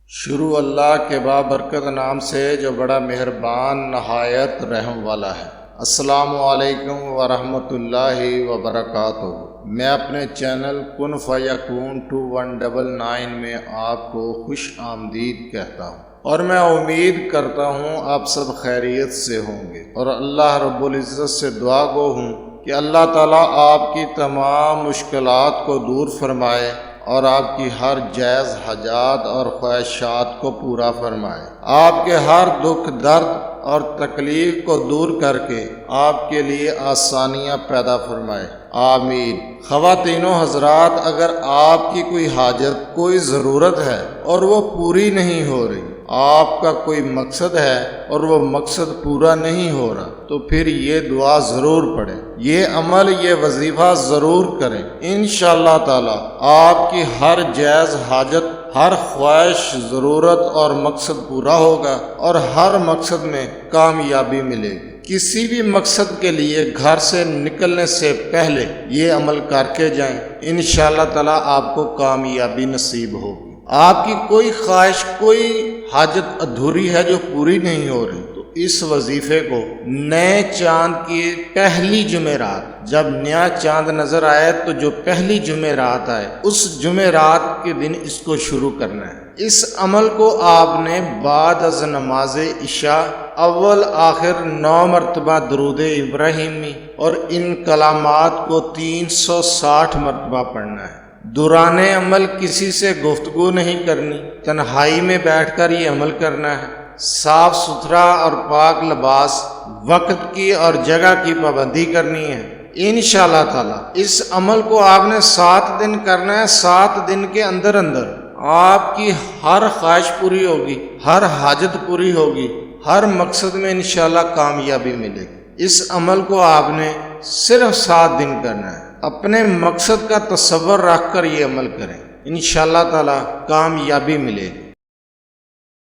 شروع اللہ کے بابرکت نام سے جو بڑا مہربان نہایت رحم والا ہے۔ السلام علیکم ورحمۃ اللہ وبرکاتہ۔ میں اپنے چینل کن فیکون 2199 میں آپ کو خوش آمدید کہتا ہوں، اور میں امید کرتا ہوں آپ سب خیریت سے ہوں گے، اور اللہ رب العزت سے دعا گو ہوں کہ اللہ تعالیٰ آپ کی تمام مشکلات کو دور فرمائے اور آپ کی ہر جائز حاجات اور خواہشات کو پورا فرمائے، آپ کے ہر دکھ درد اور تکلیف کو دور کر کے آپ کے لیے آسانیاں پیدا فرمائے، آمین۔ خواتینوں حضرات، اگر آپ کی کوئی حاجت، کوئی ضرورت ہے اور وہ پوری نہیں ہو رہی، آپ کا کوئی مقصد ہے اور وہ مقصد پورا نہیں ہو رہا، تو پھر یہ دعا ضرور پڑھیں، یہ عمل، یہ وظیفہ ضرور کریں۔ انشاءاللہ تعالی آپ کی ہر جائز حاجت، ہر خواہش، ضرورت اور مقصد پورا ہوگا اور ہر مقصد میں کامیابی ملے گی۔ کسی بھی مقصد کے لیے گھر سے نکلنے سے پہلے یہ عمل کر کے جائیں، انشاءاللہ تعالی آپ کو کامیابی نصیب ہوگی۔ آپ کی کوئی خواہش، کوئی حاجت ادھوری ہے جو پوری نہیں ہو رہی، تو اس وظیفے کو نئے چاند کی پہلی جمعرات، جب نیا چاند نظر آئے تو جو پہلی جمعرات آئے، اس جمعرات کے دن اس کو شروع کرنا ہے۔ اس عمل کو آپ نے بعد از نماز عشاء اول آخر 9 مرتبہ درود ابراہیمی اور ان کلمات کو 360 مرتبہ پڑھنا ہے۔ دوران عمل کسی سے گفتگو نہیں کرنی، تنہائی میں بیٹھ کر یہ عمل کرنا ہے۔ صاف ستھرا اور پاک لباس، وقت کی اور جگہ کی پابندی کرنی ہے۔ انشاءاللہ تعالی اس عمل کو آپ نے 7 دن کرنا ہے۔ 7 دن کے اندر آپ کی ہر خواہش پوری ہوگی، ہر حاجت پوری ہوگی، ہر مقصد میں انشاءاللہ کامیابی ملے گی۔ اس عمل کو آپ نے صرف 7 دن کرنا ہے۔ اپنے مقصد کا تصور رکھ کر یہ عمل کریں، انشاءاللہ تعالی کامیابی ملے گی۔